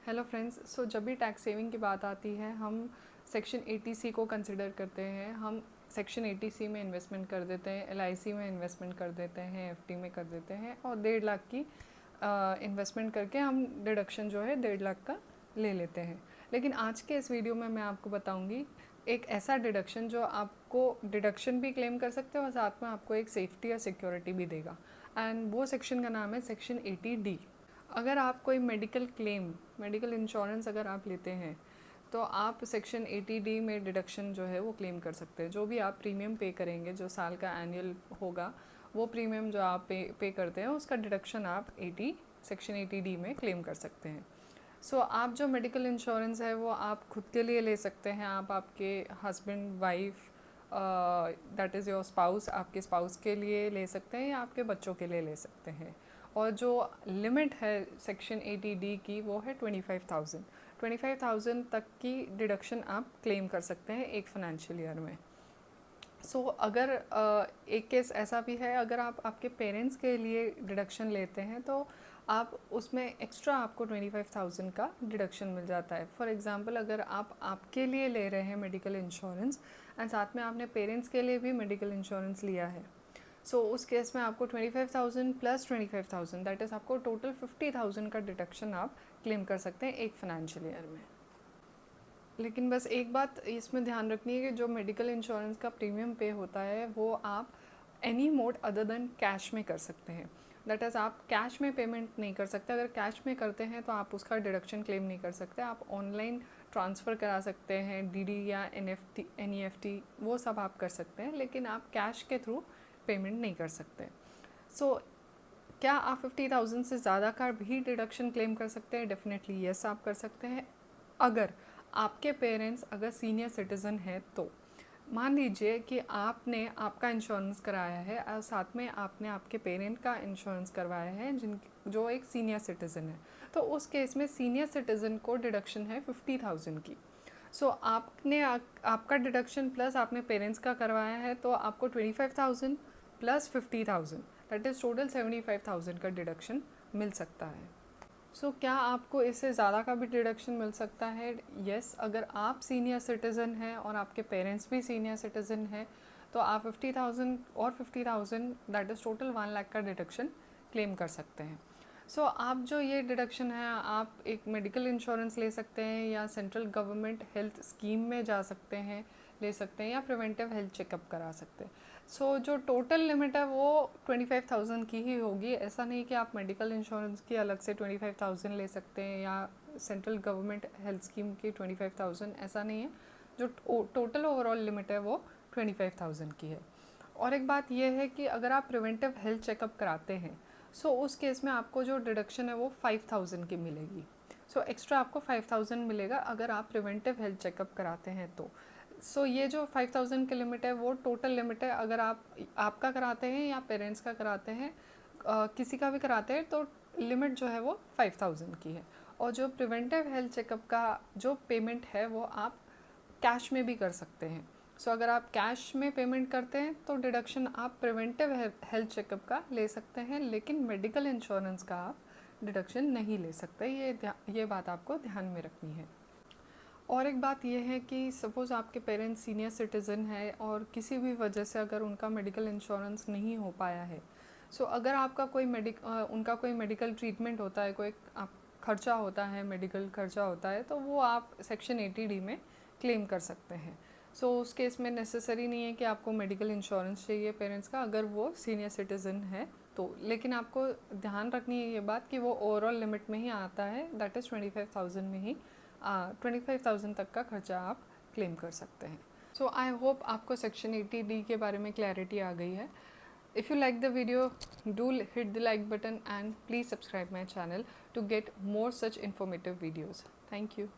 Hello friends. सो जब भी tax saving की बात आती है हम सेक्शन 80C को कंसिडर करते हैं। हम सेक्शन 80C में इन्वेस्टमेंट कर देते हैं, LIC में इन्वेस्टमेंट कर देते हैं, FD में कर देते हैं और 1.5 लाख की इन्वेस्टमेंट करके हम डिडक्शन जो है 1.5 लाख का ले लेते हैं। लेकिन आज के इस वीडियो में मैं आपको बताऊंगी एक ऐसा डिडक्शन जो आपको डिडक्शन भी क्लेम कर सकते हो और साथ में आपको एक सेफ्टी और सिक्योरिटी भी देगा। एंड वो सेक्शन का नाम है सेक्शन 80D। अगर आप कोई मेडिकल इंश्योरेंस अगर आप लेते हैं तो आप सेक्शन 80D में डिडक्शन जो है वो क्लेम कर सकते हैं। जो भी आप प्रीमियम पे करेंगे, जो साल का एनुअल होगा, वो प्रीमियम जो आप पे करते हैं उसका डिडक्शन आप सेक्शन 80D में क्लेम कर सकते हैं। आप जो मेडिकल इंश्योरेंस है वो आप खुद के लिए ले सकते हैं, आप आपके husband wife that is your spouse, आपके स्पाउस के लिए ले सकते हैं या आपके बच्चों के लिए ले सकते हैं। और जो लिमिट है सेक्शन 80D की वो है 25,000 तक की डिडक्शन आप क्लेम कर सकते हैं एक फाइनेंशियल ईयर में। अगर एक केस ऐसा भी है, अगर आप आपके पेरेंट्स के लिए डिडक्शन लेते हैं तो आप उसमें एक्स्ट्रा आपको 25,000 का डिडक्शन मिल जाता है। फॉर एग्ज़ाम्पल, अगर आप आपके लिए ले रहे हैं मेडिकल इंश्योरेंस एंड साथ में आपने पेरेंट्स के लिए भी मेडिकल इंश्योरेंस लिया है, उस केस में आपको 25,000 प्लस 25,000 दैट इज़ आपको टोटल 50,000 का डिडक्शन आप क्लेम कर सकते हैं एक फाइनेंशियल ईयर में। लेकिन बस एक बात इसमें ध्यान रखनी है कि जो मेडिकल इंश्योरेंस का प्रीमियम पे होता है वो आप any mode other than cash में कर सकते हैं। दैट इज़ आप कैश में पेमेंट नहीं कर सकते। अगर कैश में करते हैं तो आप उसका डिडक्शन क्लेम नहीं कर सकते। आप ऑनलाइन ट्रांसफ़र करा सकते हैं, DD या NEFT वो सब आप कर सकते हैं, लेकिन आप कैश के थ्रू पेमेंट नहीं कर सकते। क्या आप 50,000 से ज़्यादा का भी डिडक्शन क्लेम कर सकते हैं? डेफिनेटली यस, आप कर सकते हैं। अगर आपके पेरेंट्स अगर सीनियर सिटीज़न है तो मान लीजिए कि आपने आपका इंश्योरेंस कराया है और साथ में आपने आपके पेरेंट का इंश्योरेंस करवाया है जो एक सीनियर सिटीज़न है, तो उस केस में सीनियर सिटीज़न को डिडक्शन है 50,000 की। आपने आपका डिडक्शन प्लस आपने पेरेंट्स का करवाया है तो आपको 25,000 प्लस 50,000 दैट इज़ टोटल 75,000 का डिडक्शन मिल सकता है। क्या आपको इससे ज़्यादा का भी डिडक्शन मिल सकता है? यस, अगर आप सीनियर सिटीज़न हैं और आपके पेरेंट्स भी सीनियर सिटीज़न हैं तो आप 50,000 और 50,000 दैट इज़ टोटल 1 लाख का डिडक्शन क्लेम कर सकते हैं। आप जो ये डिडक्शन है आप एक मेडिकल इंश्योरेंस ले सकते हैं या सेंट्रल गवर्नमेंट हेल्थ स्कीम में जा सकते हैं, ले सकते हैं, या प्रिवेंटिव हेल्थ चेकअप करा सकते हैं। जो टोटल लिमिट है वो 25,000 की ही होगी। ऐसा नहीं कि आप मेडिकल इंश्योरेंस की अलग से 25,000 ले सकते हैं या सेंट्रल गवर्नमेंट हेल्थ स्कीम की 25,000, ऐसा नहीं है। जो टोटल ओवरऑल लिमिट है वो 25,000 की है। और एक बात यह है कि अगर आप प्रिवेंटिव हेल्थ चेकअप कराते हैं उस केस में आपको जो डिडक्शन है वो 5,000 की मिलेगी। एक्स्ट्रा आपको 5,000 मिलेगा अगर आप प्रिवेंटिव हेल्थ चेकअप कराते हैं तो। ये जो 5,000 की लिमिट है वो टोटल लिमिट है। अगर आप आपका कराते हैं या पेरेंट्स का कराते हैं, किसी का भी कराते हैं, तो लिमिट जो है वो 5,000 की है। और जो प्रिवेंटिव हेल्थ चेकअप का जो पेमेंट है वो आप कैश में भी कर सकते हैं। अगर आप कैश में पेमेंट करते हैं तो डिडक्शन आप प्रिवेंटिव हेल्थ चेकअप का ले सकते हैं, लेकिन मेडिकल इंश्योरेंस का आप डिडक्शन नहीं ले सकते। ये बात आपको ध्यान में रखनी है। और एक बात यह है कि सपोज़ आपके पेरेंट्स सीनियर सिटीज़न है और किसी भी वजह से अगर उनका मेडिकल इंश्योरेंस नहीं हो पाया है, अगर आपका उनका कोई मेडिकल ट्रीटमेंट होता है, कोई आप खर्चा होता है, मेडिकल खर्चा होता है, तो वो आप सेक्शन 80D में क्लेम कर सकते हैं। उस केस में नेसेसरी नहीं है कि आपको मेडिकल इंश्योरेंस चाहिए पेरेंट्स का अगर वो सीनियर सिटीज़न है तो। लेकिन आपको ध्यान रखनी है ये बात कि वो ओवरऑल लिमिट में ही आता है, दैट इज़ 25,000 में ही 25,000 तक का खर्चा आप क्लेम कर सकते हैं। आई होप आपको सेक्शन 80D के बारे में क्लैरिटी आ गई है। If you like the video, do hit the like button and please subscribe my channel to get more such informative videos. Thank you.